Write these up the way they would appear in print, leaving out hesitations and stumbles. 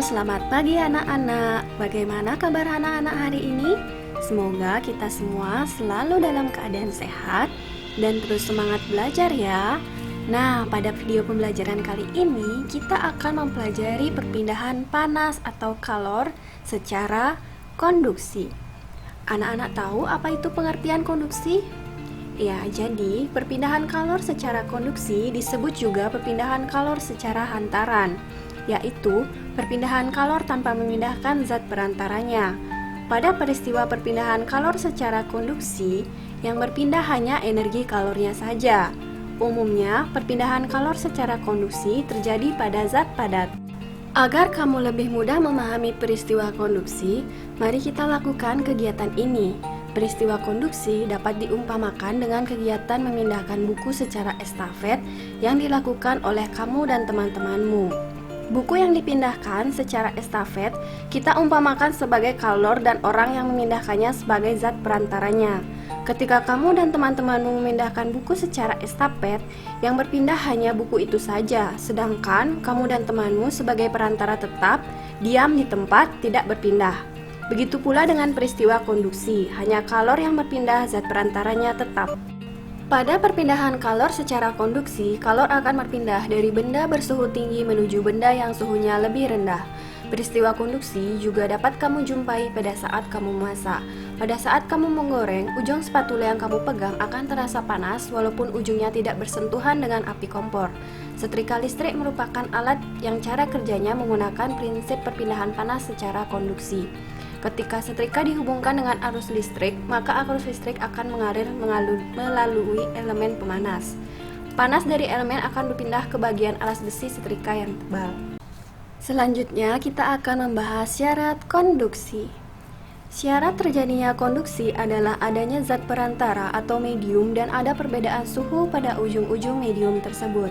Selamat pagi anak-anak. Bagaimana kabar anak-anak hari ini? Semoga kita semua selalu dalam keadaan sehat dan terus semangat belajar ya. Nah, pada video pembelajaran kali ini kita akan mempelajari perpindahan panas atau kalor secara konduksi. Anak-anak tahu apa itu pengertian konduksi? Ya, jadi perpindahan kalor secara konduksi disebut juga perpindahan kalor secara hantaran, yaitu perpindahan kalor tanpa memindahkan zat perantaranya. Pada peristiwa perpindahan kalor secara konduksi, yang berpindah hanya energi kalornya saja. Umumnya, perpindahan kalor secara konduksi terjadi pada zat padat. Agar kamu lebih mudah memahami peristiwa konduksi, mari kita lakukan kegiatan ini. Peristiwa konduksi dapat diumpamakan dengan kegiatan memindahkan buku secara estafet yang dilakukan oleh kamu dan teman-temanmu. Buku yang dipindahkan secara estafet kita umpamakan sebagai kalor dan orang yang memindahkannya sebagai zat perantaranya. Ketika kamu dan teman-temanmu memindahkan buku secara estafet, yang berpindah hanya buku itu saja, sedangkan kamu dan temanmu sebagai perantara tetap diam di tempat, tidak berpindah. Begitu pula dengan peristiwa konduksi, hanya kalor yang berpindah, zat perantaranya tetap. Pada perpindahan kalor secara konduksi, kalor akan berpindah dari benda bersuhu tinggi menuju benda yang suhunya lebih rendah. Peristiwa konduksi juga dapat kamu jumpai pada saat kamu memasak. Pada saat kamu menggoreng, ujung spatula yang kamu pegang akan terasa panas walaupun ujungnya tidak bersentuhan dengan api kompor. Setrika listrik merupakan alat yang cara kerjanya menggunakan prinsip perpindahan panas secara konduksi. Ketika setrika dihubungkan dengan arus listrik, maka arus listrik akan mengalir melalui elemen pemanas. Panas dari elemen akan berpindah ke bagian alas besi setrika yang tebal. Selanjutnya, kita akan membahas syarat konduksi. Syarat terjadinya konduksi adalah adanya zat perantara atau medium dan ada perbedaan suhu pada ujung-ujung medium tersebut.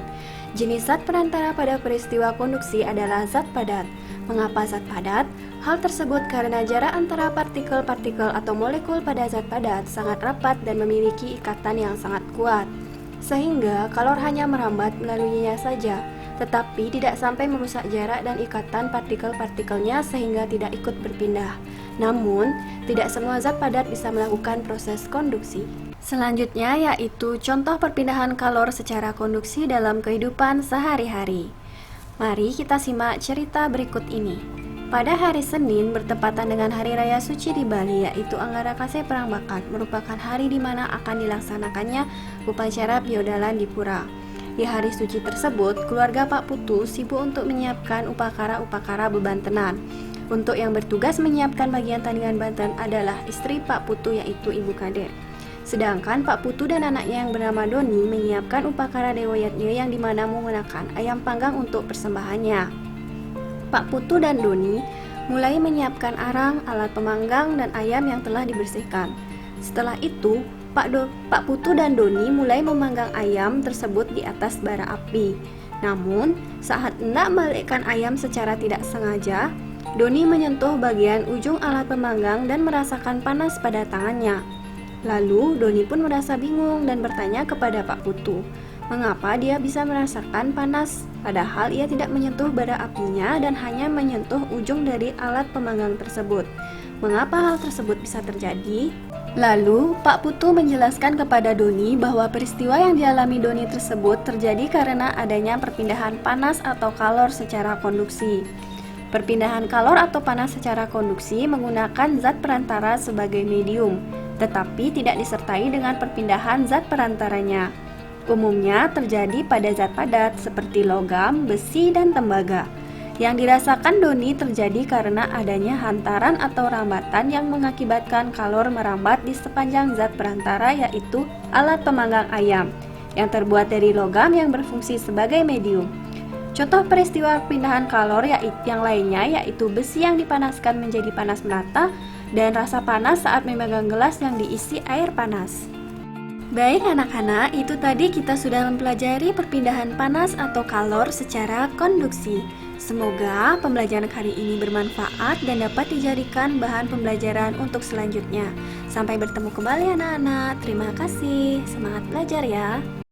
Jenis zat perantara pada peristiwa konduksi adalah zat padat. Mengapa zat padat? Hal tersebut karena jarak antara partikel-partikel atau molekul pada zat padat sangat rapat dan memiliki ikatan yang sangat kuat, sehingga kalor hanya merambat melaluinya saja, tetapi tidak sampai merusak jarak dan ikatan partikel-partikelnya sehingga tidak ikut berpindah. Namun, tidak semua zat padat bisa melakukan proses konduksi. Selanjutnya yaitu contoh perpindahan kalor secara konduksi dalam kehidupan sehari-hari. Mari kita simak cerita berikut ini. Pada hari Senin bertepatan dengan Hari Raya Suci di Bali, yaitu Anggarakase Perang Bakat, merupakan hari di mana akan dilaksanakannya upacara Biodalan di Pura. Di hari suci tersebut, keluarga Pak Putu sibuk untuk menyiapkan upakara-upakara bebantenan. Untuk yang bertugas menyiapkan bagian tandingan banten adalah istri Pak Putu, yaitu Ibu Kade. Sedangkan Pak Putu dan anaknya yang bernama Doni menyiapkan upakara Dewoyatnya yang dimana menggunakan ayam panggang untuk persembahannya. Pak Putu dan Doni mulai menyiapkan arang, alat pemanggang, dan ayam yang telah dibersihkan. Setelah itu, Pak Putu dan Doni mulai memanggang ayam tersebut di atas bara api. Namun, saat hendak membalikkan ayam secara tidak sengaja, Doni menyentuh bagian ujung alat pemanggang dan merasakan panas pada tangannya. Lalu, Doni pun merasa bingung dan bertanya kepada Pak Putu, mengapa dia bisa merasakan panas, padahal ia tidak menyentuh bara apinya dan hanya menyentuh ujung dari alat pemanggang tersebut. Mengapa hal tersebut bisa terjadi? Lalu, Pak Putu menjelaskan kepada Doni bahwa peristiwa yang dialami Doni tersebut terjadi karena adanya perpindahan panas atau kalor secara konduksi. Perpindahan kalor atau panas secara konduksi menggunakan zat perantara sebagai medium, tetapi tidak disertai dengan perpindahan zat perantaranya. Umumnya terjadi pada zat padat seperti logam, besi, dan tembaga. Yang dirasakan Doni terjadi karena adanya hantaran atau rambatan yang mengakibatkan kalor merambat di sepanjang zat perantara, yaitu alat pemanggang ayam yang terbuat dari logam yang berfungsi sebagai medium. Contoh peristiwa perpindahan kalor yang lainnya yaitu besi yang dipanaskan menjadi panas merata dan rasa panas saat memegang gelas yang diisi air panas. Baik anak-anak, itu tadi kita sudah mempelajari perpindahan panas atau kalor secara konduksi. Semoga pembelajaran kali ini bermanfaat dan dapat dijadikan bahan pembelajaran untuk selanjutnya. Sampai bertemu kembali anak-anak. Terima kasih. Semangat belajar ya.